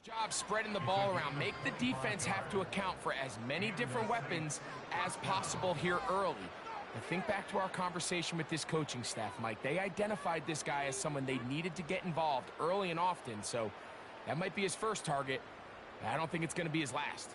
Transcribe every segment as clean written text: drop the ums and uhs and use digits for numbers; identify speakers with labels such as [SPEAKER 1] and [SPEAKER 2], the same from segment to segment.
[SPEAKER 1] Job spreading the ball around. Make the defense have to account for as many different weapons as possible here early. But think back to our conversation with this coaching staff, Mike. They identified this guy as someone they needed to get involved early and often, so that might be his first target. I don't think it's going to be his last.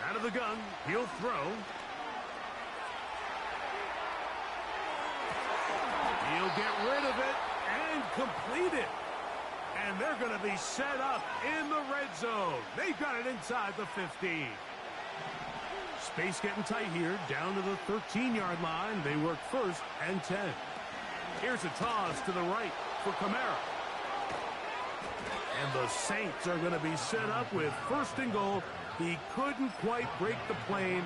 [SPEAKER 2] Out of the gun, he'll throw. He'll get rid of it and complete it. And they're going to be set up in the red zone. They've got it inside the 15. Space getting tight here, down to the 13-yard line. They work 1st and 10. Here's a toss to the right for Kamara. And the Saints are going to be set up with 1st and goal. He couldn't quite break the plane.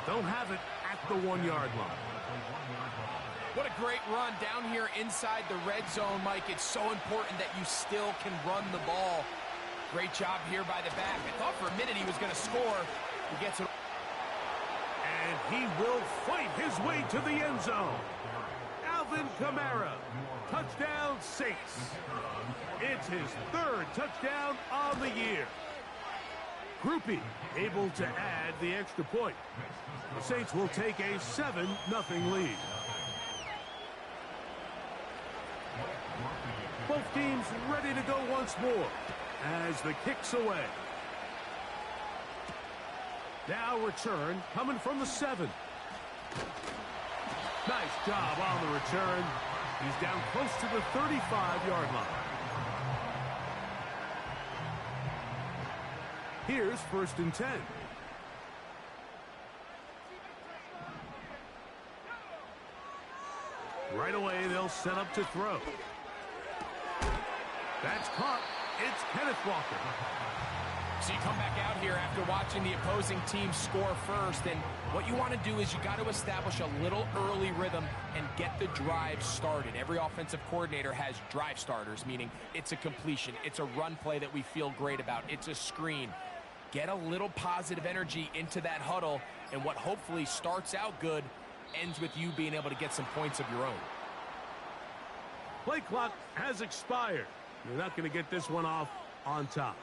[SPEAKER 2] They'll have it at the 1-yard line.
[SPEAKER 1] What a great run down here inside the red zone, Mike. It's so important that you still can run the ball. Great job here by the back. I thought for a minute he was going to score. He gets it.
[SPEAKER 2] And he will fight his way to the end zone. Alvin Kamara, touchdown Saints. It's his 3rd touchdown on the year. Groupie able to add the extra point. The Saints will take a 7-0 lead. Both teams ready to go once more as the kick's away. Now return coming from the 7. Nice job on the return. He's down close to the 35-yard line. Here's 1st and 10. Right away, they'll set up to throw. That's caught. It's Kenneth Walker.
[SPEAKER 1] So you come back out here after watching the opposing team score first, and what you want to do is you got to establish a little early rhythm and get the drive started. Every offensive coordinator has drive starters, meaning it's a completion, it's a run play that we feel great about, it's a screen. Get a little positive energy into that huddle, and what hopefully starts out good ends with you being able to get some points of your own.
[SPEAKER 2] Play clock has expired. You're not going to get this one off on top.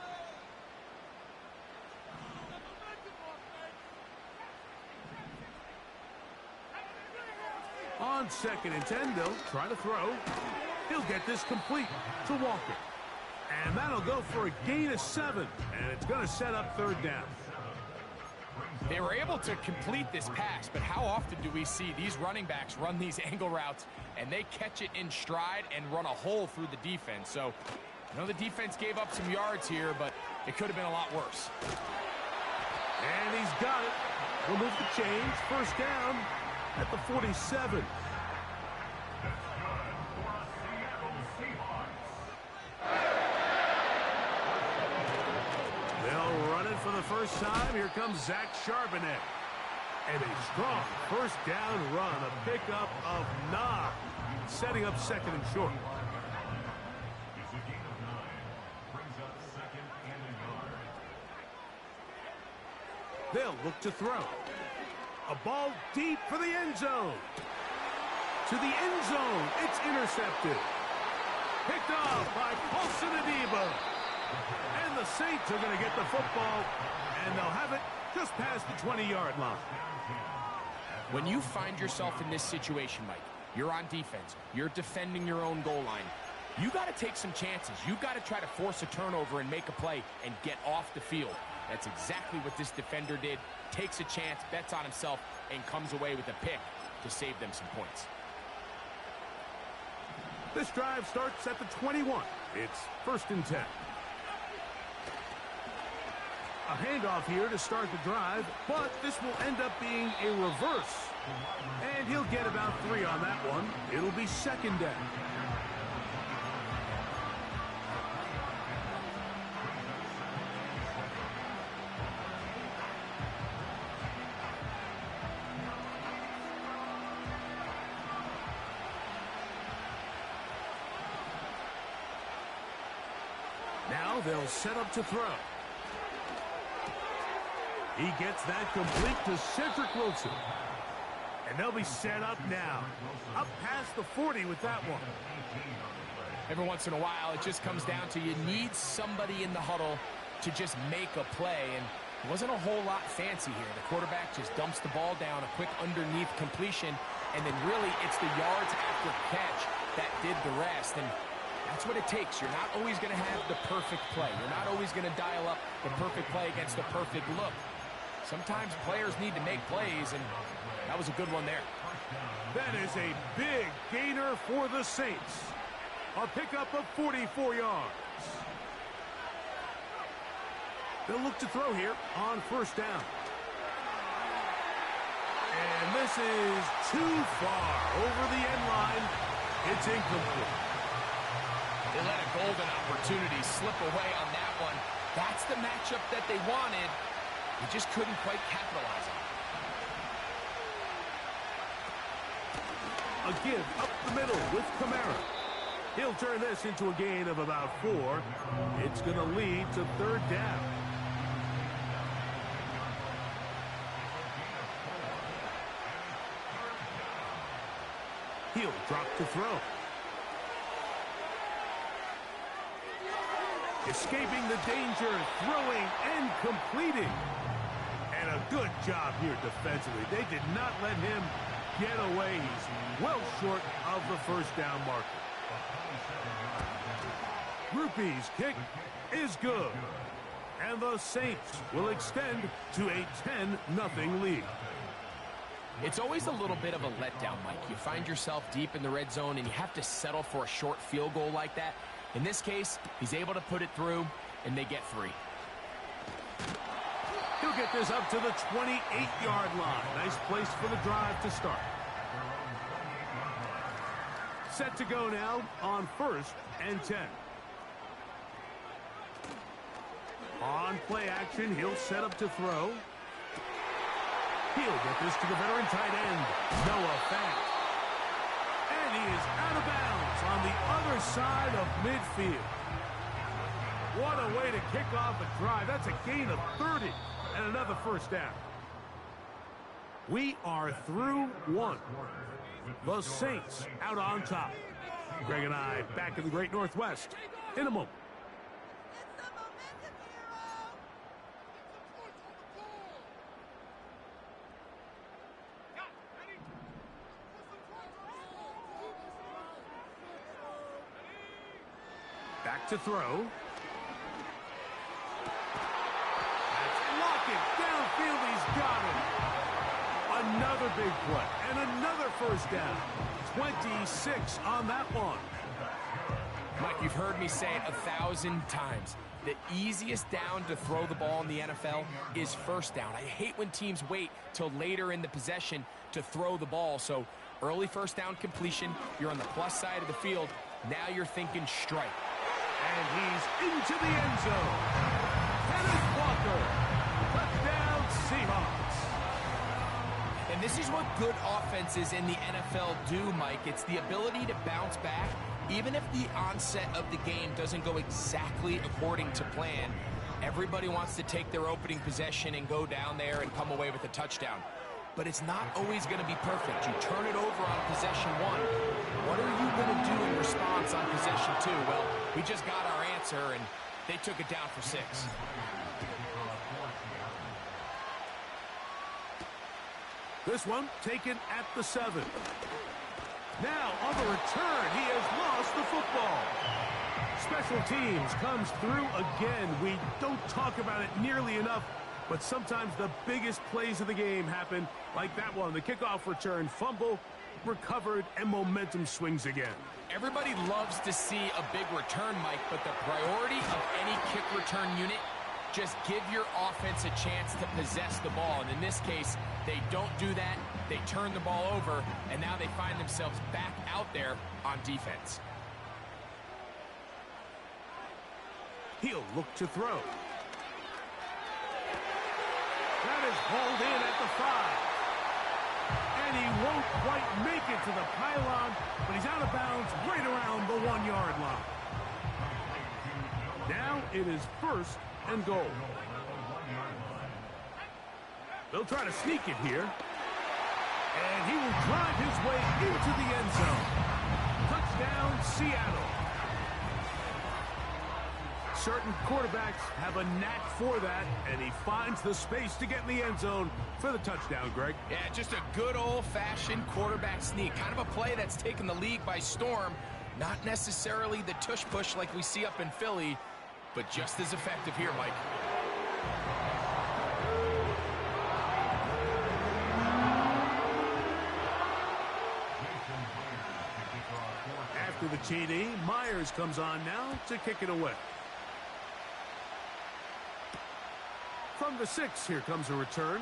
[SPEAKER 2] On 2nd and 10, they'll try to throw. He'll get this complete to Walker. And that'll go for a gain of 7, and it's going to set up 3rd down.
[SPEAKER 1] They were able to complete this pass, but how often do we see these running backs run these angle routes and they catch it in stride and run a hole through the defense? So, I know the defense gave up some yards here, but it could have been a lot worse.
[SPEAKER 2] And he's got it. We'll move the chains. 1st down at the 47. For the first time, here comes Zach Charbonnet. And a strong 1st down run, a pickup of 9, setting up 2nd and short. They'll look to throw. A ball deep for the end zone. To the end zone, it's intercepted. Picked off by Paulson Adebo. And the Saints are going to get the football, and they'll have it just past the 20-yard line.
[SPEAKER 1] When you find yourself in this situation, Mike, You're on defense. You're defending your own goal line. You got to take some chances. You got to try to force a turnover and make a play and get off the field. That's exactly what this defender did. Takes a chance, bets on himself, and comes away with a pick to save them some points.
[SPEAKER 2] This drive starts at the 21. It's 1st and 10. A handoff here to start the drive, but this will end up being a reverse. And he'll get about 3 on that one. It'll be 2nd down. Now they'll set up to throw. He gets that complete to Cedric Wilson. And they'll be set up now. Up past the 40 with that one.
[SPEAKER 1] Every once in a while, it just comes down to you need somebody in the huddle to just make a play. And it wasn't a whole lot fancy here. The quarterback just dumps the ball down, a quick underneath completion, and then really it's the yards after catch that did the rest. And that's what it takes. You're not always going to have the perfect play. You're not always going to dial up the perfect play against the perfect look. Sometimes players need to make plays, and that was a good one there.
[SPEAKER 2] That is a big gainer for the Saints. A pickup of 44 yards. They'll look to throw here on 1st down. And this is too far over the end line. It's incomplete.
[SPEAKER 1] They let a golden opportunity slip away on that one. That's the matchup that they wanted. They just couldn't quite capitalize on it.
[SPEAKER 2] A give up the middle with Kamara. He'll turn this into a gain of about 4. It's going to lead to 3rd down. He'll drop to throw. Escaping the danger, throwing and completing. And a good job here defensively. They did not let him get away. He's well short of the 1st down marker. Rupee's kick is good. And the Saints will extend to a 10-0 lead.
[SPEAKER 1] It's always a little bit of a letdown, Mike. You find yourself deep in the red zone and you have to settle for a short field goal like that. In this case, he's able to put it through, and they get 3.
[SPEAKER 2] He'll get this up to the 28-yard line. Nice place for the drive to start. Set to go now on 1st and 10. On play action, he'll set up to throw. He'll get this to the veteran tight end, Noah Fant. And he is out of bounds on the other side of midfield. What a way to kick off a drive. That's a gain of 30 and another 1st down. We are through 1. The Saints out on top. Greg and I back in the Great Northwest in a moment. Back to throw. That's blocking. Downfield, he's got it. Another big play and another 1st down. 26 on that one.
[SPEAKER 1] Mike, you've heard me say it 1,000 times. The easiest down to throw the ball in the NFL is 1st down. I hate when teams wait till later in the possession to throw the ball. So early 1st down completion, you're on the plus side of the field. Now you're thinking strike.
[SPEAKER 2] And he's into the end zone. Kenneth Walker. Touchdown, Seahawks.
[SPEAKER 1] And this is what good offenses in the NFL do, Mike. It's the ability to bounce back, even if the onset of the game doesn't go exactly according to plan. Everybody wants to take their opening possession and go down there and come away with a touchdown. But it's not always going to be perfect. You turn it over on possession 1. What are you going to do in response on possession 2? Well, we just got our answer, and they took it down for 6.
[SPEAKER 2] This one taken at the 7. Now, on the return, he has lost the football. Special teams comes through again. We don't talk about it nearly enough, but sometimes the biggest plays of the game happen like that one. The kickoff return, fumble, recovered, and momentum swings again.
[SPEAKER 1] Everybody loves to see a big return, Mike, but the priority of any kick return unit, just give your offense a chance to possess the ball. And in this case, they don't do that. They turn the ball over, and now they find themselves back out there on defense.
[SPEAKER 2] He'll look to throw. That is hauled in at the 5. And he won't quite make it to the pylon, but he's out of bounds right around the 1-yard line. Now it is 1st and goal. They'll try to sneak it here. And he will drive his way into the end zone. Touchdown, Seattle. Certain quarterbacks have a knack for that, and he finds the space to get in the end zone for the touchdown, Greg.
[SPEAKER 1] Yeah, just a good old-fashioned quarterback sneak. Kind of a play that's taken the league by storm. Not necessarily the tush-push like we see up in Philly, but just as effective here, Mike.
[SPEAKER 2] After the TD, Myers comes on now to kick it away. From the 6, here comes a return.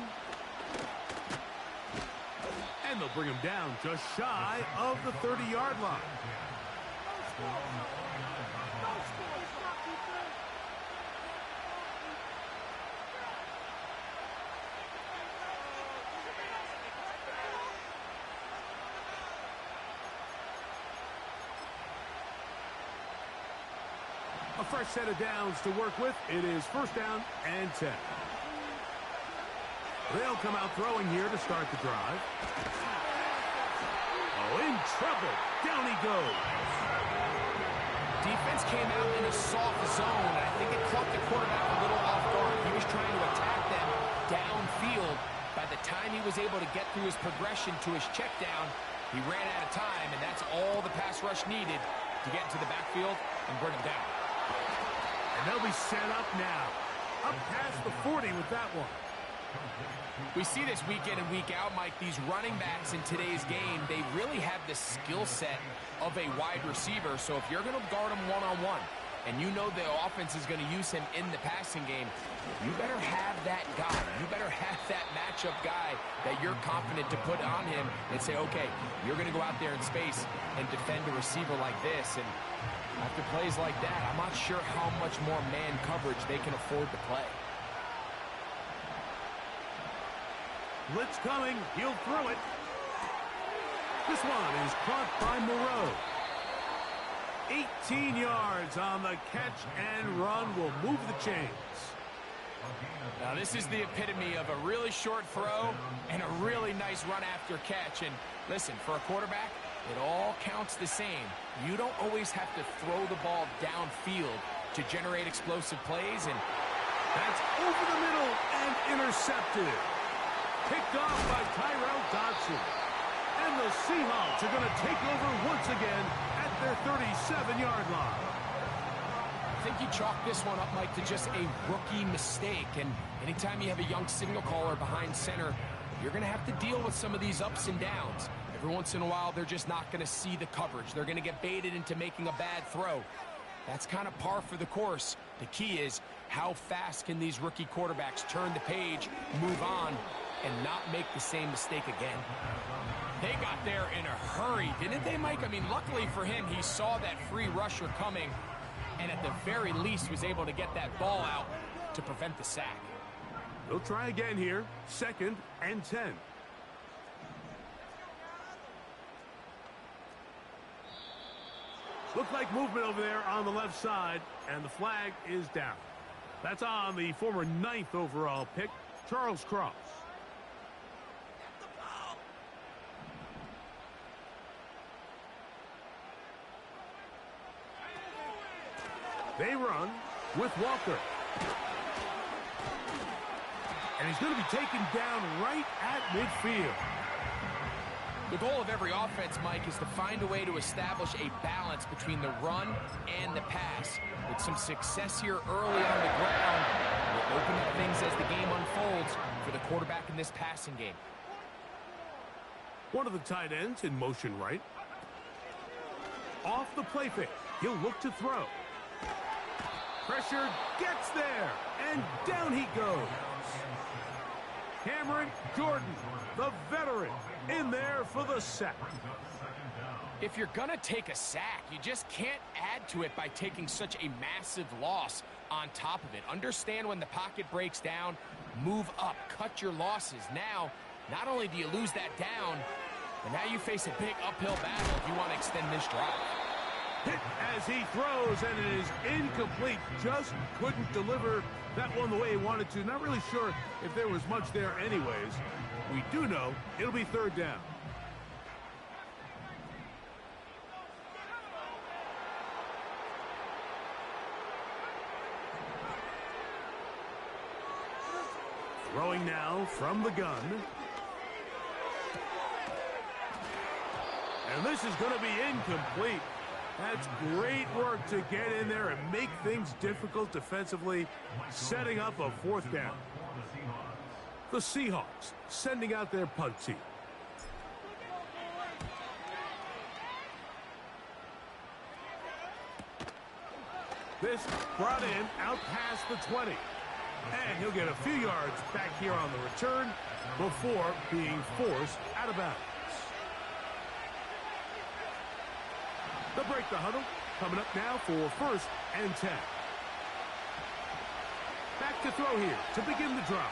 [SPEAKER 2] And they'll bring him down just shy of the 30-yard line. A fresh set of downs to work with. It is 1st down and 10. They'll come out throwing here to start the drive. Oh, in trouble. Down he goes.
[SPEAKER 1] Defense came out in a soft zone, and I think it caught the quarterback a little off guard. He was trying to attack them downfield. By the time he was able to get through his progression to his check down, he ran out of time, and that's all the pass rush needed to get into the backfield and bring him down.
[SPEAKER 2] And they'll be set up now. Up past the 40 with that one.
[SPEAKER 1] We see this week in and week out, Mike. These running backs in today's game, they really have the skill set of a wide receiver. So if you're going to guard him one-on-one, and you know the offense is going to use him in the passing game, you better have that guy. You better have that matchup guy that you're confident to put on him and say, okay, you're going to go out there in space and defend a receiver like this. And after plays like that, I'm not sure how much more man coverage they can afford to play.
[SPEAKER 2] Blitz coming. He'll throw it. This one is caught by Moreau. 18 yards on the catch and run will move the chains.
[SPEAKER 1] Now this is the epitome of a really short throw and a really nice run after catch. And listen, for a quarterback, it all counts the same. You don't always have to throw the ball downfield to generate explosive plays. And
[SPEAKER 2] that's over the middle and intercepted. Picked off by Tyrell Dodson. And the Seahawks are going to take over once again at their 37-yard line.
[SPEAKER 1] I think you chalk this one up, Mike, to just a rookie mistake. And anytime you have a young signal caller behind center, you're going to have to deal with some of these ups and downs. Every once in a while, they're just not going to see the coverage. They're going to get baited into making a bad throw. That's kind of par for the course. The key is how fast can these rookie quarterbacks turn the page, move on, and not make the same mistake again. They got there in a hurry, didn't they, Mike? I mean, luckily for him, he saw that free rusher coming, and at the very least was able to get that ball out to prevent the sack.
[SPEAKER 2] They'll try again here. 2nd and 10. Looked like movement over there on the left side, and the flag is down. That's on the former 9th overall pick, Charles Cross. They run with Walker. And he's going to be taken down right at midfield.
[SPEAKER 1] The goal of every offense, Mike, is to find a way to establish a balance between the run and the pass. With some success here early on the ground, will open up things as the game unfolds for the quarterback in this passing game.
[SPEAKER 2] One of the tight ends in motion right. Off the play fake. He'll look to throw. Pressure gets there, and down he goes. Cameron Jordan, the veteran, in there for the sack.
[SPEAKER 1] If you're going to take a sack, you just can't add to it by taking such a massive loss on top of it. Understand when the pocket breaks down, move up, cut your losses. Now, not only do you lose that down, but now you face a big uphill battle if you want to extend this drive.
[SPEAKER 2] Hit as he throws, and it is incomplete. Just couldn't deliver that one the way he wanted to. Not really sure if there was much there anyways. We do know it'll be third down. Throwing now from the gun. And this is going to be incomplete. That's great work to get in there and make things difficult defensively, setting up a fourth down. The Seahawks sending out their punt team. This brought in out past the 20. And he'll get a few yards back here on the return before being forced out of bounds. They'll break the huddle. Coming up now for 1st and 10. Back to throw here to begin the drop.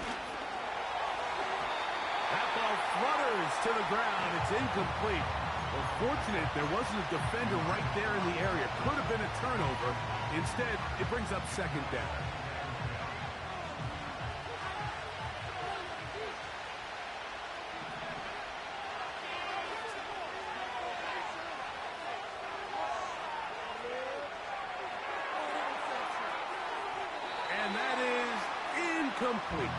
[SPEAKER 2] That ball flutters to the ground. It's incomplete. Well, fortunate there wasn't a defender right there in the area. Could have been a turnover. Instead, it brings up 2nd down. Complete.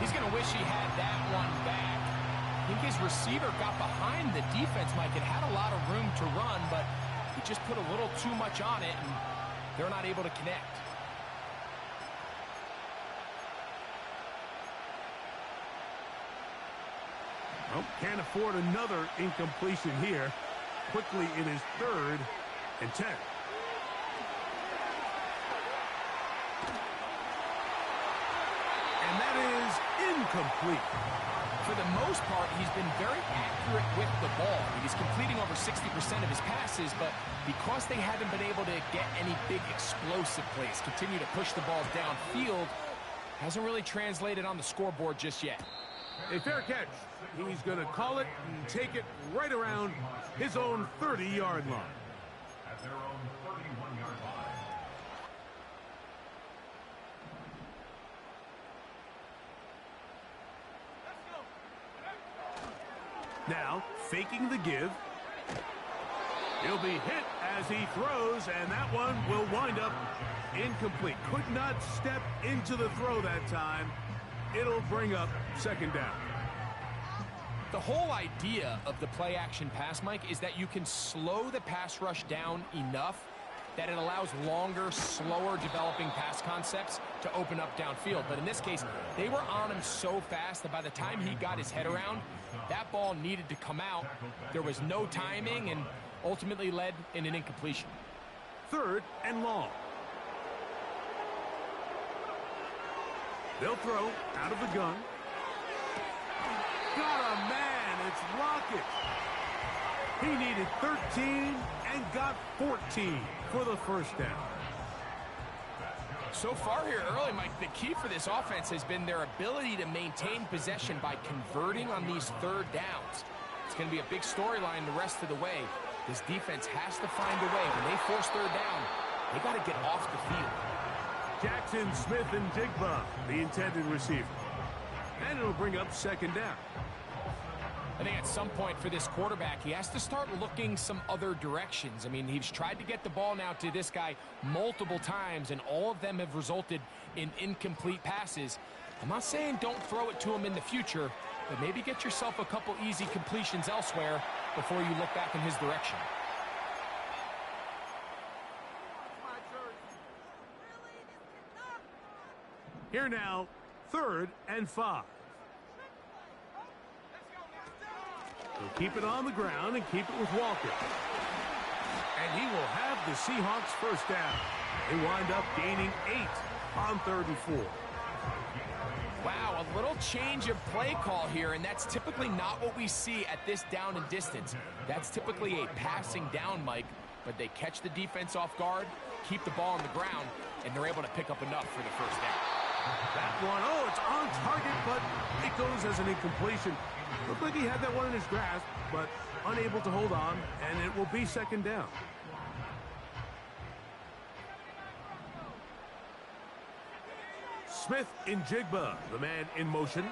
[SPEAKER 1] He's going to wish he had that one back. I think his receiver got behind the defense, Mike. It had a lot of room to run, but he just put a little too much on it, and they're not able to connect.
[SPEAKER 2] Well, can't afford another incompletion here. Quickly in his 3rd and 10. And that is incomplete.
[SPEAKER 1] For the most part, he's been very accurate with the ball. He's completing over 60% of his passes, but because they haven't been able to get any big explosive plays, continue to push the balls downfield, hasn't really translated on the scoreboard just yet.
[SPEAKER 2] A fair catch. He's going to call it and take it right around his own 30-yard line. At their own 31-yard line. Now, faking the give. He'll be hit as he throws, and that one will wind up incomplete. Could not step into the throw that time. It'll bring up 2nd down.
[SPEAKER 1] The whole idea of the play-action pass, Mike, is that you can slow the pass rush down enough that it allows longer, slower developing pass concepts to open up downfield. But in this case, they were on him so fast that by the time he got his head around, that ball needed to come out. There was no timing and ultimately led in an incompletion.
[SPEAKER 2] 3rd and long. They'll throw out of the gun. Got a man. It's Rocket. He needed 13 and got 14 for the 1st down.
[SPEAKER 1] So far here early, Mike, the key for this offense has been their ability to maintain possession by converting on these 3rd downs. It's going to be a big storyline the rest of the way. This defense has to find a way. When they force 3rd down, they got to get off the field.
[SPEAKER 2] Jackson, Smith, and Digba, the intended receiver. And it'll bring up 2nd down.
[SPEAKER 1] I think at some point for this quarterback, he has to start looking some other directions. I mean, he's tried to get the ball now to this guy multiple times, and all of them have resulted in incomplete passes. I'm not saying don't throw it to him in the future, but maybe get yourself a couple easy completions elsewhere before you look back in his direction.
[SPEAKER 2] Here now, 3rd and 5. He'll keep it on the ground and keep it with Walker. And he will have the Seahawks first down. They wind up gaining 8 on 3rd and 4.
[SPEAKER 1] Wow, a little change of play call here, and that's typically not what we see at this down and distance. That's typically a passing down, Mike, but they catch the defense off guard, keep the ball on the ground, and they're able to pick up enough for the first down.
[SPEAKER 2] That one, it's on target, but it goes as an incompletion. Looked like he had that one in his grasp, but unable to hold on, and it will be 2nd down. Smith in Jigba, the man in motion.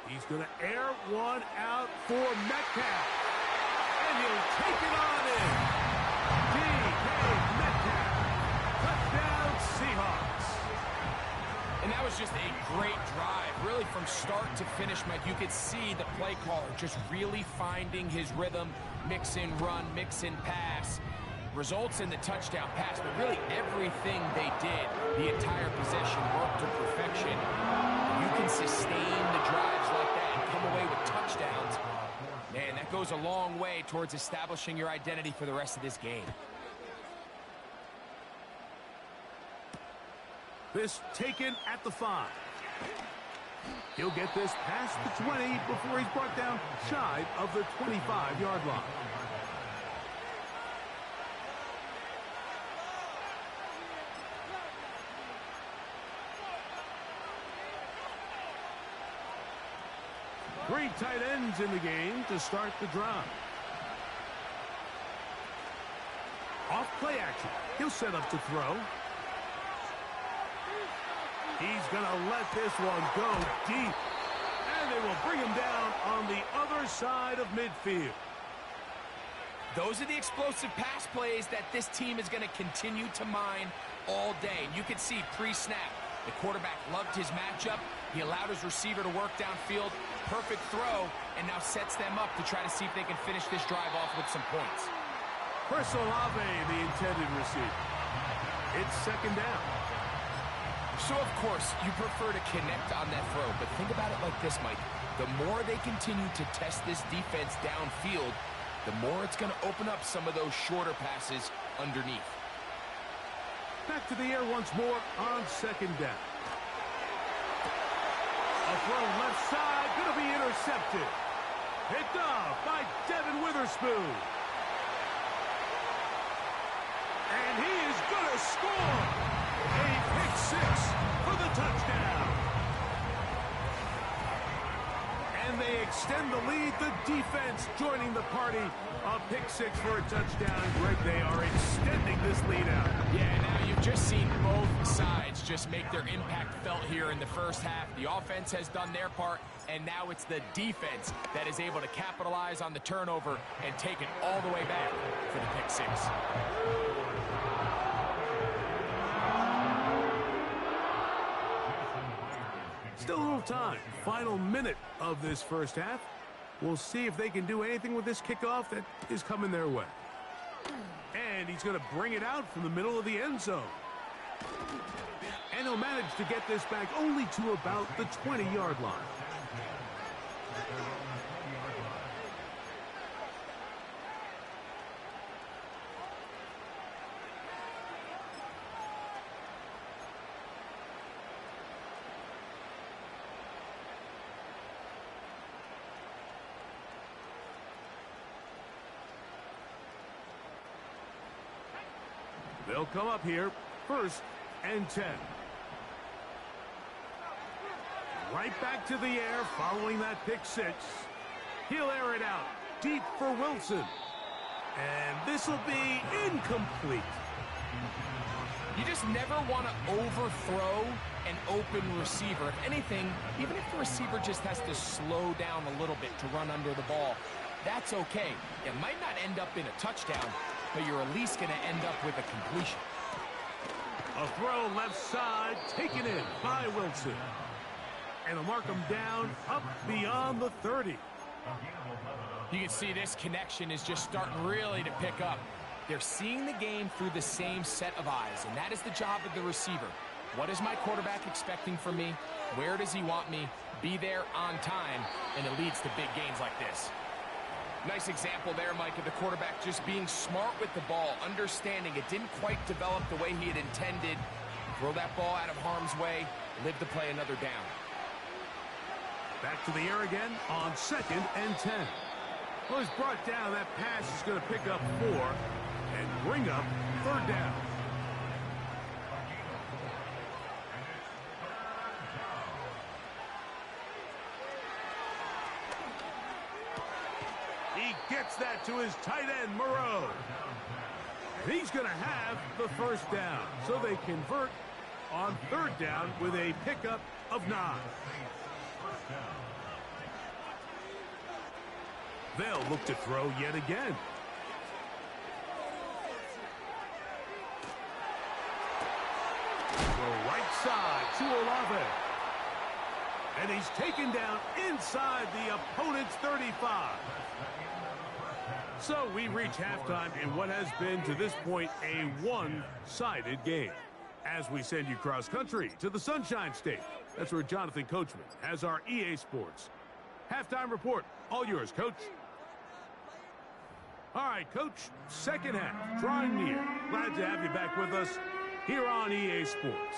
[SPEAKER 2] He's going to air one out for Metcalf. And he'll take it on in. D.K. Metcalf. Touchdown, Seahawks.
[SPEAKER 1] And that was just a great drive, really from start to finish, Mike. You could see the play caller just really finding his rhythm, mix in run, mix in pass. Results in the touchdown pass, but really everything they did, the entire possession worked to perfection. You can sustain the drives like that and come away with touchdowns. Man, that goes a long way towards establishing your identity for the rest of this game.
[SPEAKER 2] This taken at the 5. He'll get this past the 20 before he's brought down shy of the 25-yard line. Three tight ends in the game to start the drive. Off play action. He'll set up to throw. He's going to let this one go deep. And they will bring him down on the other side of midfield.
[SPEAKER 1] Those are the explosive pass plays that this team is going to continue to mine all day. And you can see pre-snap, the quarterback loved his matchup. He allowed his receiver to work downfield. Perfect throw, and now sets them up to try to see if they can finish this drive off with some points.
[SPEAKER 2] Chris Olave, the intended receiver. It's 2nd down.
[SPEAKER 1] So, of course, you prefer to connect on that throw, but think about it like this, Mike. The more they continue to test this defense downfield, the more it's going to open up some of those shorter passes underneath.
[SPEAKER 2] Back to the air once more on 2nd down. A throw left side, going to be intercepted. Picked off by Devin Witherspoon. And he is going to score. A pick 6 for the touchdown. And they extend the lead. The defense joining the party. A pick 6 for a touchdown. Greg, they are extending this lead out.
[SPEAKER 1] Yeah, now you've just seen both sides just make their impact felt here in the first half. The offense has done their part, and now it's the defense that is able to capitalize on the turnover and take it all the way back for the pick 6.
[SPEAKER 2] Still a little time. Final minute of this first half. We'll see if they can do anything with this kickoff that is coming their way. And he's going to bring it out from the middle of the end zone. And he'll manage to get this back only to about the 20-yard line. They'll come up here, 1st and 10. Right back to the air following that pick 6. He'll air it out deep for Wilson. And this will be incomplete.
[SPEAKER 1] You just never want to overthrow an open receiver. If anything, even if the receiver just has to slow down a little bit to run under the ball, that's okay. It might not end up in a touchdown, but you're at least going to end up with a completion.
[SPEAKER 2] A throw left side, taken in by Wilson. and they'll mark him down up beyond the 30.
[SPEAKER 1] You can see this connection is just starting really to pick up. They're seeing the game through the same set of eyes, and that is the job of the receiver. What is my quarterback expecting from me? Where does he want me? Be there on time, and it leads to big gains like this. Nice example there, Mike, of the quarterback just being smart with the ball, understanding it didn't quite develop the way he had intended. Throw that ball out of harm's way, live to play another down.
[SPEAKER 2] Back to the air again on 2nd and 10. Well, he's brought down. That pass is going to pick up 4 and bring up 3rd down. He gets that to his tight end, Moreau. And he's going to have the 1st down. So they convert on 3rd down with a pickup of 9. They'll look to throw yet again. The right side to Olave. And he's taken down inside the opponent's 35. So we reach halftime in what has been to this point a one-sided game. As we send you cross-country to the Sunshine State. That's where Jonathan Coachman has our EA Sports halftime report. All yours, Coach. All right, Coach, 2nd half, drawing near. Glad to have you back with us here on EA Sports.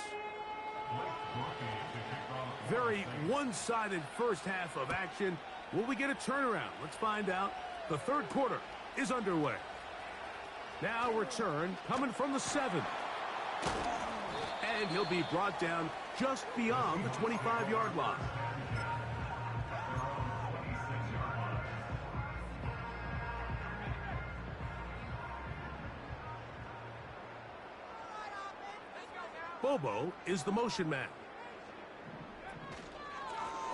[SPEAKER 2] Very one-sided first half of action. Will we get a turnaround? Let's find out. The 3rd quarter is underway. Now return coming from the 7. And he'll be brought down just beyond the 25-yard line. Bobo is the motion man.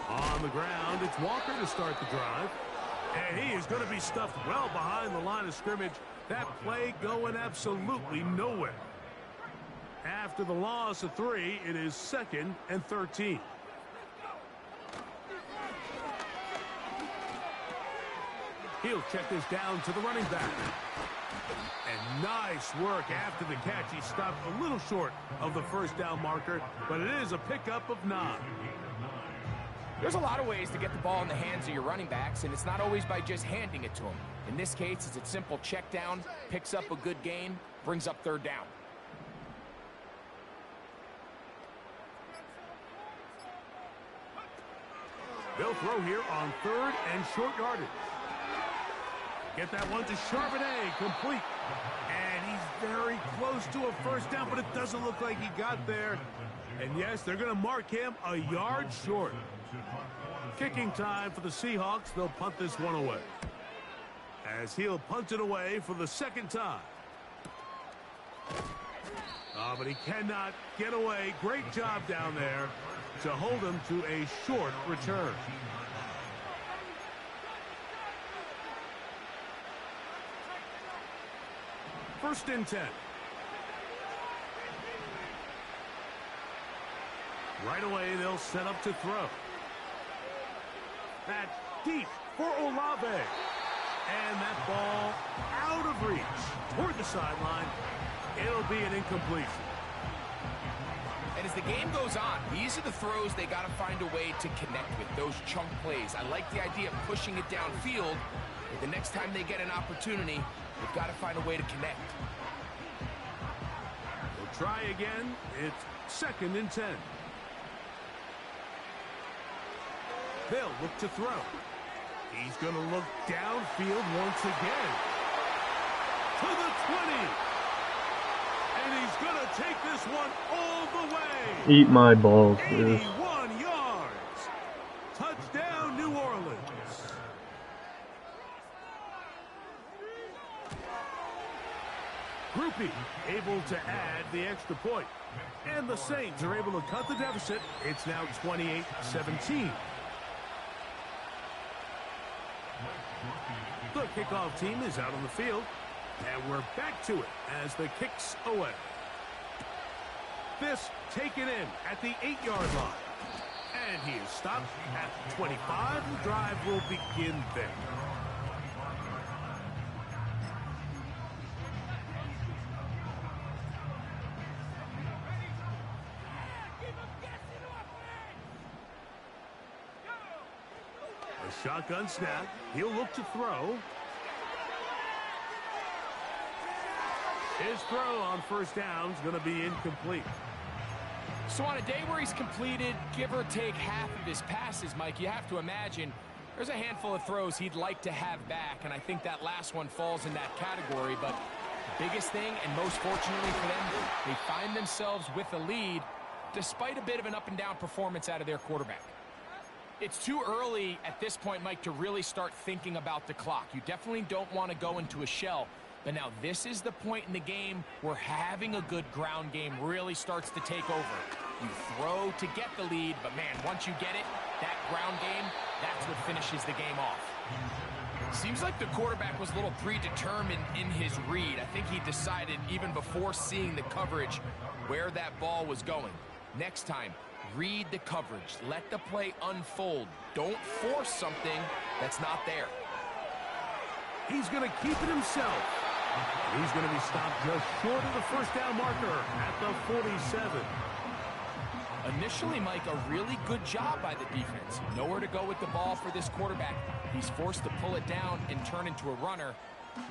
[SPEAKER 2] On the ground, it's Walker to start the drive. And he is going to be stuffed well behind the line of scrimmage. That play going absolutely nowhere. After the loss of 3, it is 2nd and 13. He'll check this down to the running back. And nice work after the catch. He stopped a little short of the 1st down marker, but it is a pickup of 9.
[SPEAKER 1] There's a lot of ways to get the ball in the hands of your running backs, and it's not always by just handing it to them. In this case, it's a simple check down, picks up a good gain, brings up 3rd down.
[SPEAKER 2] They'll throw here on 3rd and short yardage. Get that one to Charbonnet, complete. And he's very close to a 1st down, but it doesn't look like he got there. And yes, they're going to mark him a yard short. Kicking time for the Seahawks. They'll punt this one away. As he'll punt it away for the 2nd time. Oh, but he cannot get away. Great job down there to hold him to a short return. First and 10. Right away, they'll set up to throw. That's deep for Olave. And that ball out of reach toward the sideline. It'll be an incompletion.
[SPEAKER 1] And as the game goes on, these are the throws they got to find a way to connect with, those chunk plays. I like the idea of pushing it downfield, but the next time they get an opportunity, they've got to find a way to connect.
[SPEAKER 2] We'll try again. It's 2nd and 10. They'll look to throw. He's going to look downfield once again. To the 20. And he's going to take this one all the way.
[SPEAKER 3] Eat my balls, dude.
[SPEAKER 2] 81 yards. Touchdown, New Orleans. Groupie able to add the extra point. And the Saints are able to cut the deficit. It's now 28-17. The kickoff team is out on the field. And we're back to it as the kick's away. This taken in at the 8-yard line. And he is stopped at 25. The drive will begin there. A shotgun snap. He'll look to throw. His throw on first down is going to be incomplete.
[SPEAKER 1] So on a day where he's completed, give or take half of his passes, Mike, you have to imagine there's a handful of throws he'd like to have back, and I think that last one falls in that category. But the biggest thing, and most fortunately for them, they find themselves with a lead despite a bit of an up-and-down performance out of their quarterback. It's too early at this point, Mike, to really start thinking about the clock. You definitely don't want to go into a shell. But now this is the point in the game where having a good ground game really starts to take over. You throw to get the lead, but man, once you get it, that ground game, that's what finishes the game off. Seems like the quarterback was a little predetermined in his read. I think he decided even before seeing the coverage where that ball was going. Next time, read the coverage. Let the play unfold. Don't force something that's not there.
[SPEAKER 2] He's going to keep it himself. He's going to be stopped just short of the first down marker at the 47.
[SPEAKER 1] Initially, Mike, a really good job by the defense. Nowhere to go with the ball for this quarterback. He's forced to pull it down and turn into a runner.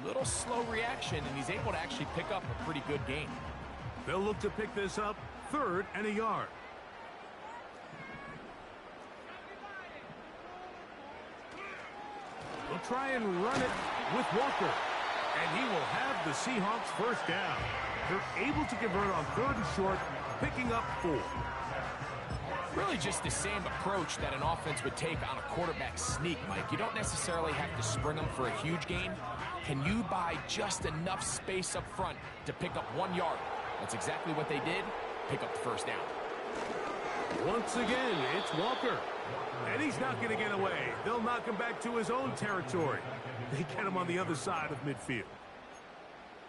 [SPEAKER 1] Little slow reaction, and he's able to actually pick up a pretty good gain.
[SPEAKER 2] They'll look to pick this up, 3rd and a yard. They'll try and run it with Walker. And he will have the Seahawks first down. They're able to convert on 3rd and short, picking up 4.
[SPEAKER 1] Really just the same approach that an offense would take on a quarterback sneak, Mike. You don't necessarily have to spring them for a huge gain. Can you buy just enough space up front to pick up 1 yard? That's exactly what they did. Pick up the first down.
[SPEAKER 2] Once again, it's Walker. And he's not going to get away. They'll knock him back to his own territory. They get him on the other side of midfield.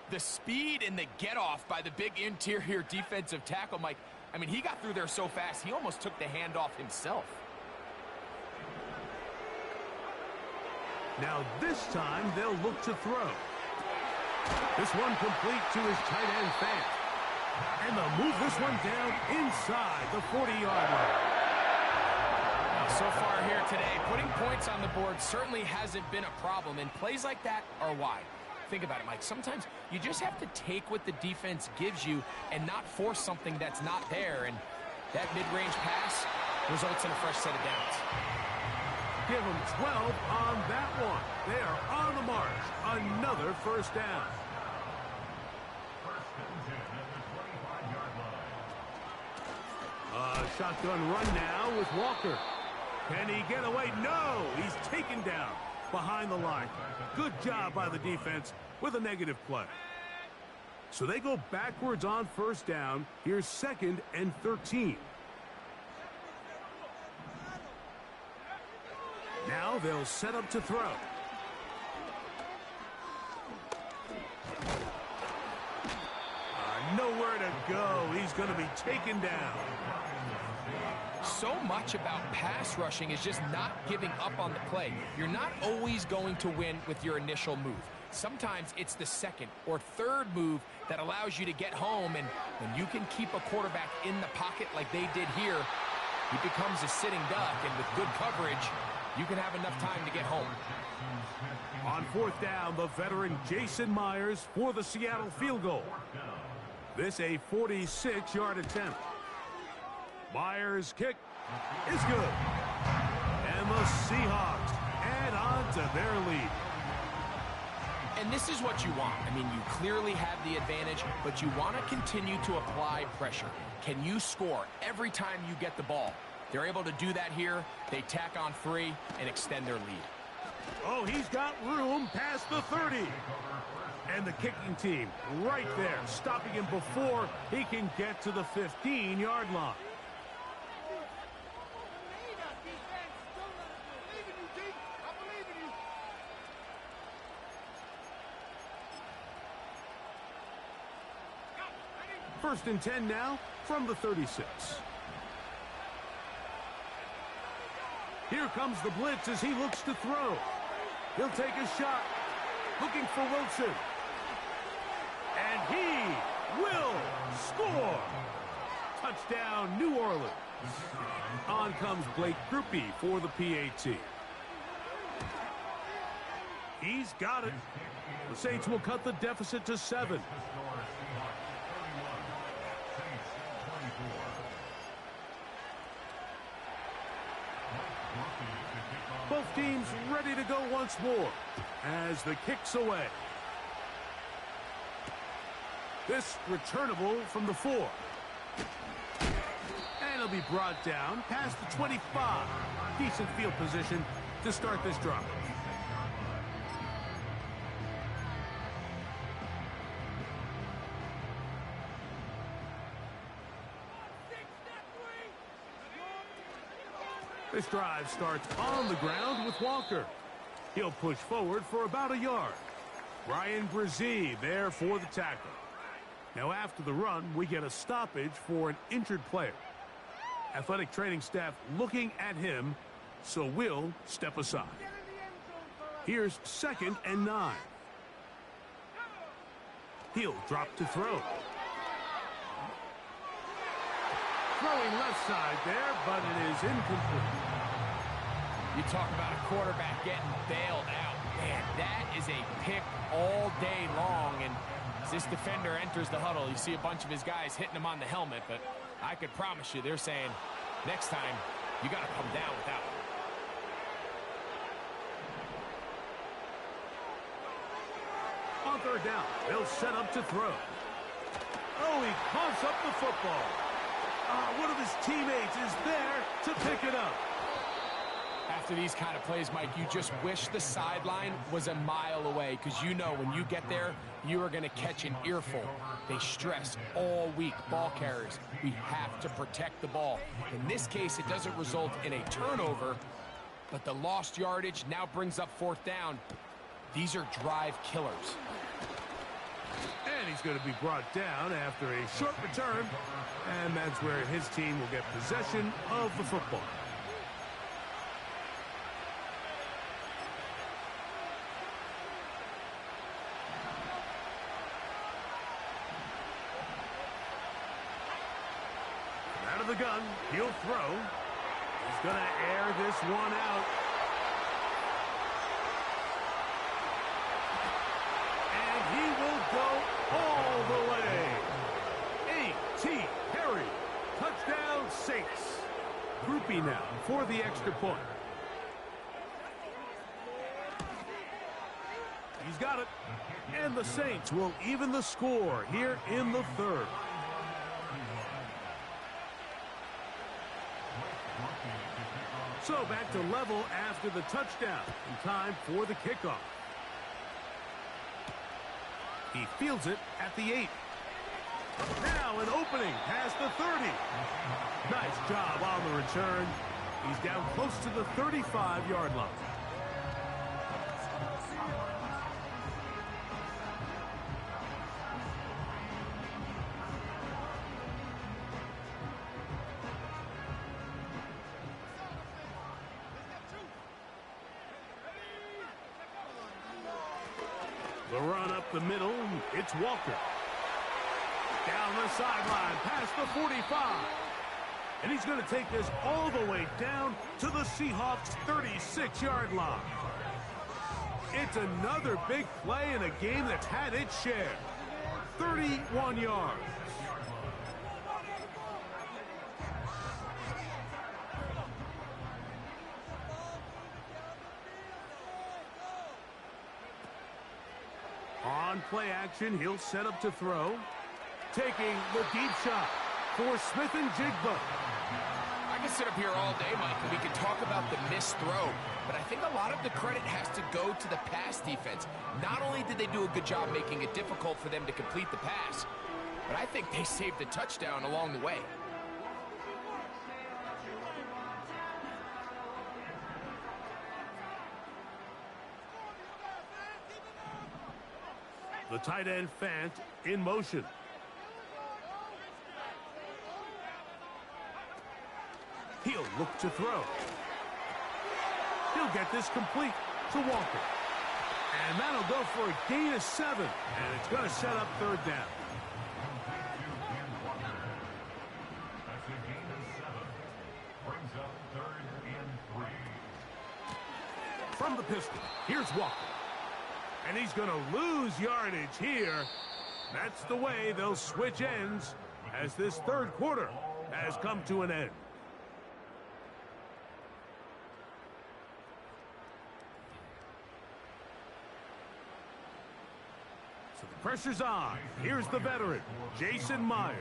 [SPEAKER 1] The speed and the get-off by the big interior defensive tackle, Mike. I mean, he got through there so fast, he almost took the handoff himself.
[SPEAKER 2] Now this time, they'll look to throw. This one complete to his tight end, Fant. And they'll move this one down inside the 40-yard line.
[SPEAKER 1] So far here today, putting points on the board certainly hasn't been a problem, and plays like that are why. Think about it, Mike. Sometimes you just have to take what the defense gives you and not force something that's not there, and that mid-range pass results in a fresh set of downs.
[SPEAKER 2] Give them 12 on that one. They are on the march. Another first down. Shotgun run now with Walker. Can he get away? No! He's taken down behind the line. Good job by the defense with a negative play. So they go backwards on first down. Here's 2nd and 13. Now they'll set up to throw. Nowhere to go. He's going to be taken down.
[SPEAKER 1] So much about pass rushing is just not giving up on the play. You're not always going to win with your initial move. Sometimes it's the 2nd or 3rd move that allows you to get home, and when you can keep a quarterback in the pocket like they did here, he becomes a sitting duck, and with good coverage, you can have enough time to get home.
[SPEAKER 2] On 4th down, the veteran Jason Myers for the Seattle field goal. This a 46-yard attempt. Myers' kick is good. And the Seahawks add on to their lead.
[SPEAKER 1] And this is what you want. I mean, you clearly have the advantage, but you want to continue to apply pressure. Can you score every time you get the ball? They're able to do that here. They tack on 3 and extend their lead.
[SPEAKER 2] Oh, he's got room past the 30. And the kicking team right there, stopping him before he can get to the 15-yard line. First and 10 now from the 36. Here comes the blitz as he looks to throw. He'll take a shot, looking for Wilson. And he will score. Touchdown, New Orleans. On comes Blake Grupe for the PAT. He's got it. The Saints will cut the deficit to 7. Both teams ready to go once more as the kick's away. This returnable from the 4. And it'll be brought down past the 25. Decent field position to start this drive. This drive starts on the ground with Walker. He'll push forward for about a yard. Ryan Brzee there for the tackle. Now after the run, we get a stoppage for an injured player. Athletic training staff looking at him, so we'll step aside. Here's 2nd and 9. He'll drop to throw. Throwing left side there, but it is incomplete.
[SPEAKER 1] You talk about a quarterback getting bailed out. Man, that is a pick all day long. And as this defender enters the huddle, you see a bunch of his guys hitting him on the helmet. But I could promise you, they're saying, next time, you got to come down with that one.
[SPEAKER 2] On 3rd down, they'll set up to throw. Oh, he coughs up the football. One of his teammates is there to pick it up.
[SPEAKER 1] After these kind of plays, Mike, you just wish the sideline was a mile away, because you know when you get there, you are going to catch an earful. They stress all week, ball carriers. We have to protect the ball. In this case, it doesn't result in a turnover, but the lost yardage now brings up 4th down. These are drive killers.
[SPEAKER 2] And he's going to be brought down after a short return. And that's where his team will get possession of the football. Out of the gun, he'll throw. He's going to air this one out. And he will go all the way. A.T. Perry. Touchdown, Saints. Grupe now for the extra point. He's got it. And the Saints will even the score here in the 3rd. So back to level after the touchdown. In time for the kickoff. He fields it at the 8. Now an opening past the 30. Nice job on the return. He's down close to the 35-yard line. The run up the middle, it's Walker. Down the sideline, past the 45. And he's going to take this all the way down to the Seahawks' 36-yard line. It's another big play in a game that's had its share. 31 yards. On play action, he'll set up to throw. Taking the deep shot for Smith and Jigba.
[SPEAKER 1] I can sit up here all day, Mike, and we can talk about the missed throw, but I think a lot of the credit has to go to the pass defense. Not only did they do a good job making it difficult for them to complete the pass, but I think they saved the touchdown along the way.
[SPEAKER 2] The tight end Fant in motion. He'll look to throw. He'll get this complete to Walker. And that'll go for a gain of 7. And it's going to set up third down. From the pistol, here's Walker. And he's going to lose yardage here. That's the way they'll switch ends as this third quarter has come to an end. So the pressure's on. Here's the veteran, Jason Myers.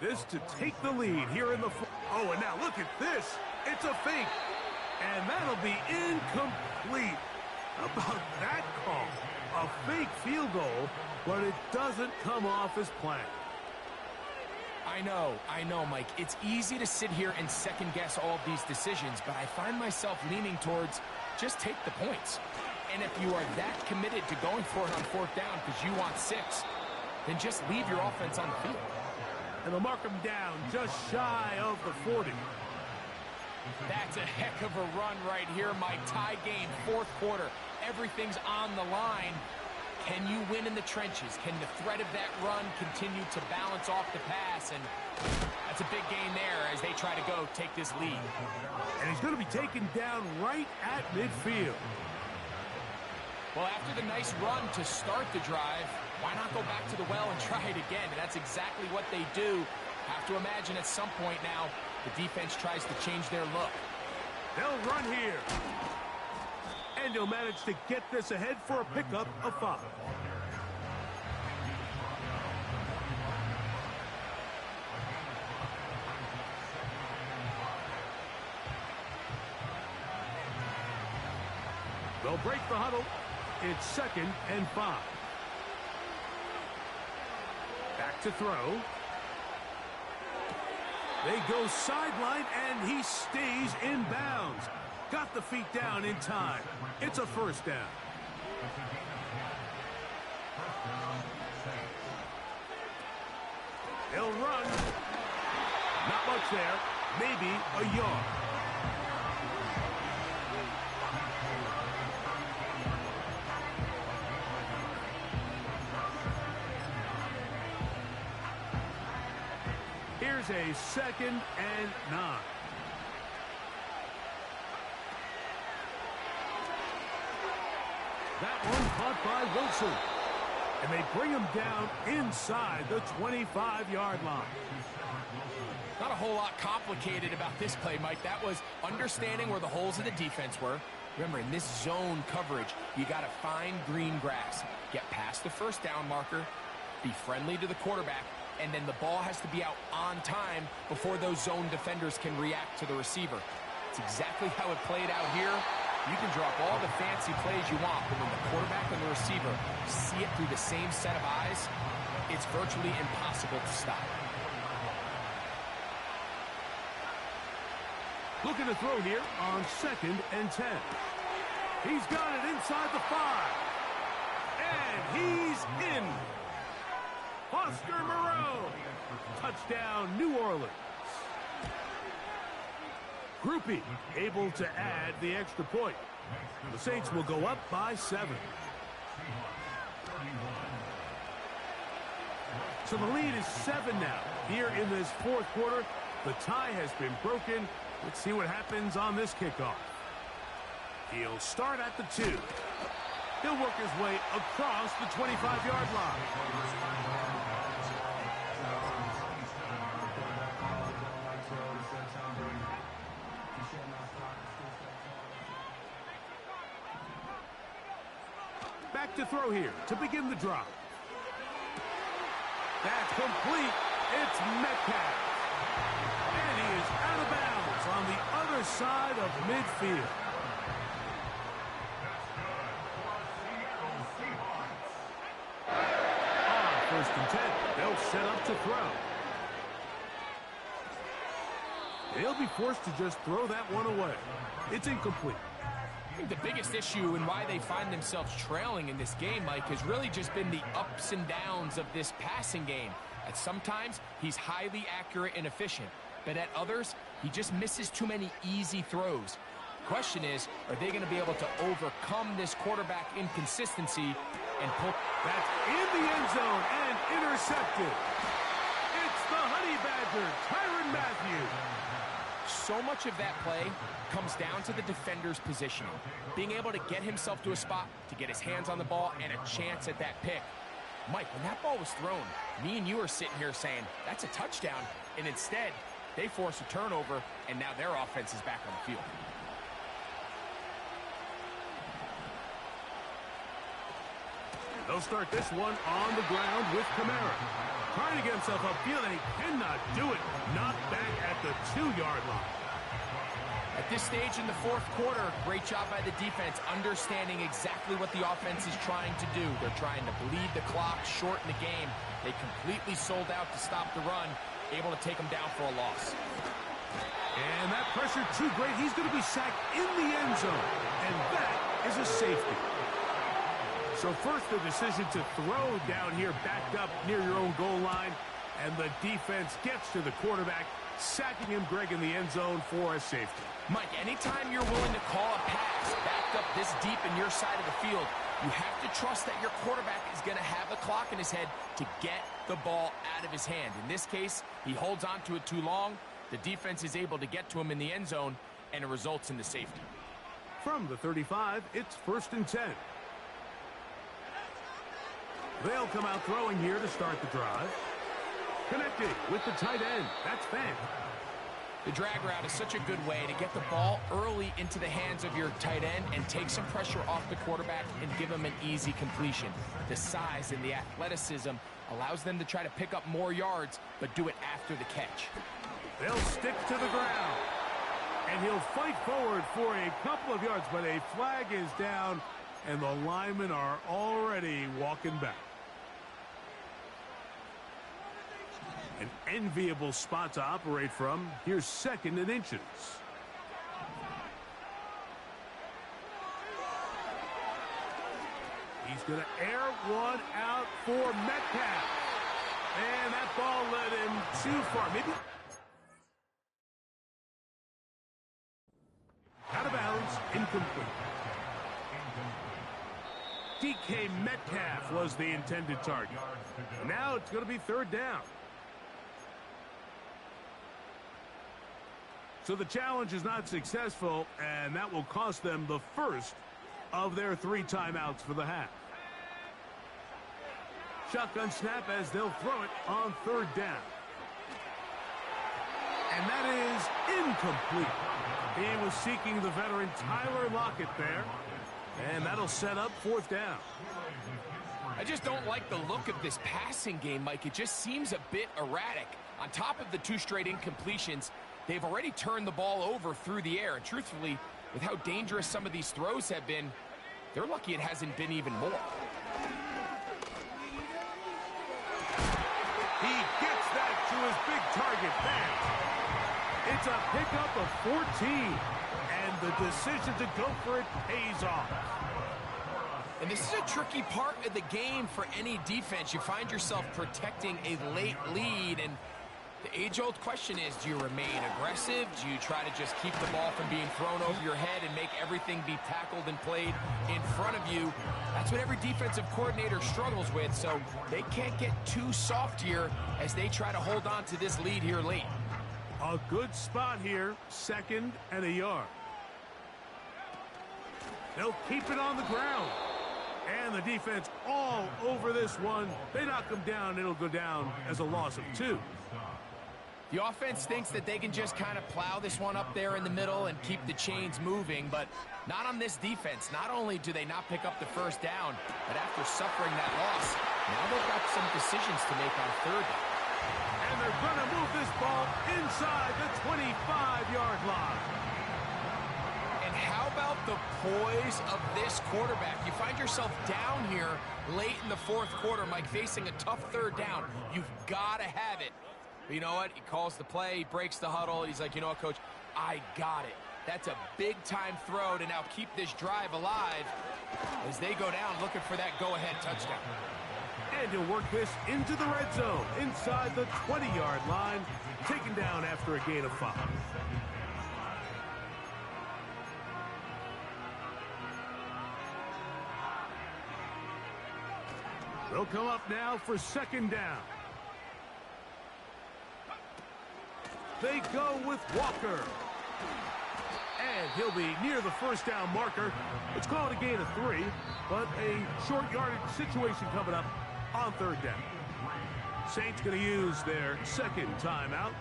[SPEAKER 2] This to take the lead here in the... Oh, and now look at this. It's a fake. And that'll be incomplete. How about that call? A fake field goal, but it doesn't come off as planned.
[SPEAKER 1] I know, Mike. It's easy to sit here and second-guess all of these decisions, but I find myself leaning towards just take the points. And if you are that committed to going for it on fourth down because you want 6, then just leave your offense on the field.
[SPEAKER 2] And they'll mark him down just shy of the 40.
[SPEAKER 1] That's a heck of a run right here, Mike. Tie game, fourth quarter. Everything's on the line. Can you win in the trenches? Can the threat of that run continue to balance off the pass? And that's a big gain there as they try to go take this lead.
[SPEAKER 2] And he's going to be taken down right at midfield.
[SPEAKER 1] Well, after the nice run to start the drive, why not go back to the well and try it again? And that's exactly what they do. Have to imagine at some point now, the defense tries to change their look.
[SPEAKER 2] They'll run here. And he'll manage to get this ahead for a pickup of 5. They'll break the huddle. It's 2nd and 5. Back to throw. They go sideline, and he stays in bounds. Got the feet down in time. It's a first down. They'll run. Not much there. Maybe a yard. Here's a 2nd and 9. That one caught by Wilson. And they bring him down inside the 25-yard line.
[SPEAKER 1] Not a whole lot complicated about this play, Mike. That was understanding where the holes of the defense were. Remember, in this zone coverage, you got to find green grass. Get past the first down marker, be friendly to the quarterback, and then the ball has to be out on time before those zone defenders can react to the receiver. It's exactly how it played out here. You can drop all the fancy plays you want, but when the quarterback and the receiver see it through the same set of eyes, it's virtually impossible to stop.
[SPEAKER 2] Looking to throw here on 2nd and 10. He's got it inside the 5. And he's in. Oscar Moreau. Touchdown, New Orleans. Groupie able to add the extra point. The Saints will go up by 7. So the lead is 7 now. Here in this fourth quarter, the tie has been broken. Let's see what happens on this kickoff. He'll start at the 2. He'll work his way across the 25-yard line. Back to throw here to begin the drive. That's complete. It's Metcalf. And he is out of bounds on the other side of midfield. On 1st and 10, they'll set up to throw. They'll be forced to just throw that one away. It's incomplete.
[SPEAKER 1] I think the biggest issue and why they find themselves trailing in this game, Mike, has really just been the ups and downs of this passing game. At sometimes, he's highly accurate and efficient, but at others, he just misses too many easy throws. question is, are they going to be able to overcome this quarterback inconsistency and pull?
[SPEAKER 2] That's in the end zone and intercepted. It's the Honey Badger, Tyrann Mathieu.
[SPEAKER 1] So much of that play comes down to the defender's positioning. Being able to get himself to a spot, to get his hands on the ball, and a chance at that pick. Mike, when that ball was thrown, me and you are sitting here saying, that's a touchdown. And instead, they force a turnover, and now their offense is back on the field.
[SPEAKER 2] They'll start this one on the ground with Kamara. Trying to get himself upfield, and he cannot do it. Knocked back at the 2-yard line.
[SPEAKER 1] At this stage in the fourth quarter, great job by the defense, understanding exactly what the offense is trying to do. They're trying to bleed the clock, shorten the game. They completely sold out to stop the run, able to take them down for a loss.
[SPEAKER 2] And that pressure too great. He's going to be sacked in the end zone. And that is a safety. So first the decision to throw down here, backed up near your own goal line. And the defense gets to the quarterback, sacking him, Greg, in the end zone for a safety.
[SPEAKER 1] Mike, anytime you're willing to call a pass backed up this deep in your side of the field, you have to trust that your quarterback is going to have the clock in his head to get the ball out of his hand. In this case, he holds on to it too long. The defense is able to get to him in the end zone, and it results in the safety.
[SPEAKER 2] From the 35, it's 1st and 10. They'll come out throwing here to start the drive. Connected with the tight end. That's Fant.
[SPEAKER 1] The drag route is such a good way to get the ball early into the hands of your tight end and take some pressure off the quarterback and give him an easy completion. The size and the athleticism allows them to try to pick up more yards, but do it after the catch.
[SPEAKER 2] They'll stick to the ground. And he'll fight forward for a couple of yards, but a flag is down, and the linemen are already walking back. An enviable spot to operate from. Here's 2nd and inches. He's going to air one out for Metcalf. And that ball led him too far. Maybe out of bounds, incomplete. DK Metcalf was the intended target. Now it's going to be 3rd down. So the challenge is not successful, and that will cost them the first of their 3 timeouts for the half. Shotgun snap as they'll throw it on 3rd down. And that is incomplete. He was seeking the veteran Tyler Lockett there, and that'll set up 4th down.
[SPEAKER 1] I just don't like the look of this passing game, Mike. It just seems a bit erratic. On top of the 2 straight incompletions, they've already turned the ball over through the air. And truthfully, with how dangerous some of these throws have been, they're lucky it hasn't been even more.
[SPEAKER 2] He gets that to his big target, Fant. It's a pickup of 14. And the decision to go for it pays off.
[SPEAKER 1] And this is a tricky part of the game for any defense. You find yourself protecting a late lead, and the age-old question is, do you remain aggressive? Do you try to just keep the ball from being thrown over your head and make everything be tackled and played in front of you? That's what every defensive coordinator struggles with, so they can't get too soft here as they try to hold on to this lead here late.
[SPEAKER 2] A good spot here, 2nd and a yard. They'll keep it on the ground. And the defense all over this one. They knock him down. It'll go down as a loss of 2.
[SPEAKER 1] The offense thinks that they can just kind of plow this one up there in the middle and keep the chains moving, but not on this defense. Not only do they not pick up the 1st down, but after suffering that loss, now they've got some decisions to make on 3rd down.
[SPEAKER 2] And they're going to move this ball inside the 25-yard line.
[SPEAKER 1] And how about the poise of this quarterback? You find yourself down here late in the 4th quarter, Mike, facing a tough 3rd down. You've got to have it. But you know what? He calls the play, he breaks the huddle. He's like, you know what, Coach? I got it. That's a big-time throw to now keep this drive alive as they go down looking for that go-ahead touchdown.
[SPEAKER 2] And he'll work this into the red zone, inside the 20-yard line, taken down after a gain of 5. They'll come up now for second down. They go with Walker. And he'll be near the first down marker. Let's call it a gain of 3, but a short yardage situation coming up on third down. Saints going to use their second timeout.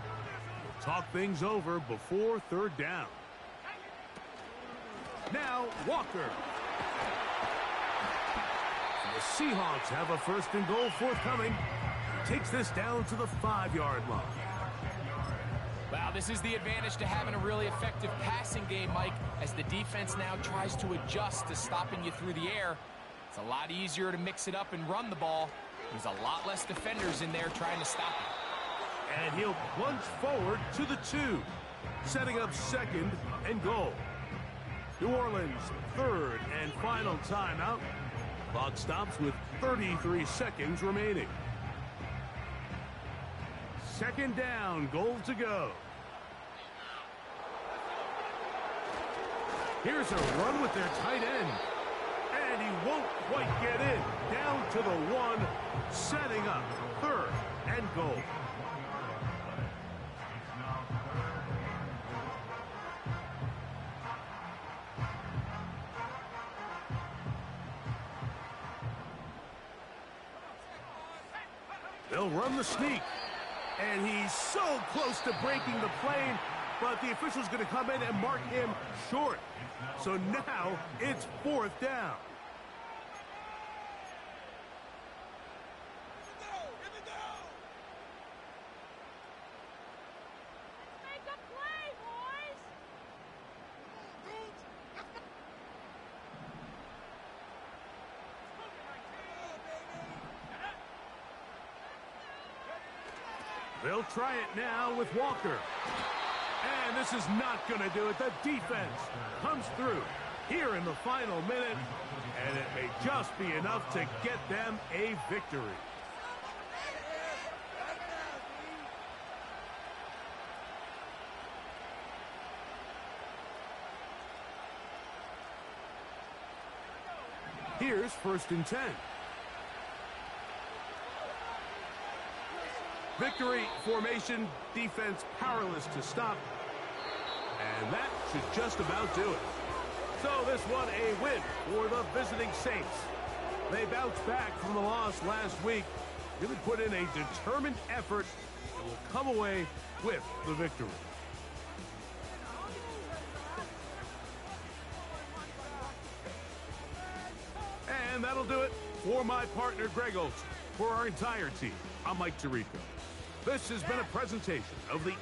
[SPEAKER 2] Talk things over before third down. Now Walker. The Seahawks have a first and goal forthcoming. Takes this down to the 5-yard line.
[SPEAKER 1] Wow, this is the advantage to having a really effective passing game, Mike, as the defense now tries to adjust to stopping you through the air. It's a lot easier to mix it up and run the ball. There's a lot less defenders in there trying to stop it.
[SPEAKER 2] And he'll plunge forward to the 2, setting up second and goal. New Orleans' third and final timeout. Clock stops with 33 seconds remaining. Second down, goal to go. Here's a run with their tight end. And he won't quite get in. Down to the 1, setting up third and goal. They'll run the sneak. And he's so close to breaking the plane, but the official's going to come in and mark him short. So now it's fourth down. They'll try it now with Walker. And this is not going to do it. The defense comes through here in the final minute, and it may just be enough to get them a victory. Here's first and 10. Victory formation, defense powerless to stop. And that should just about do it. So this one a win for the visiting Saints. They bounced back from the loss last week. Really put in a determined effort and will come away with the victory. And that'll do it for my partner Greg Olson. For our entire team, I'm Mike Tirico. This has been a presentation of the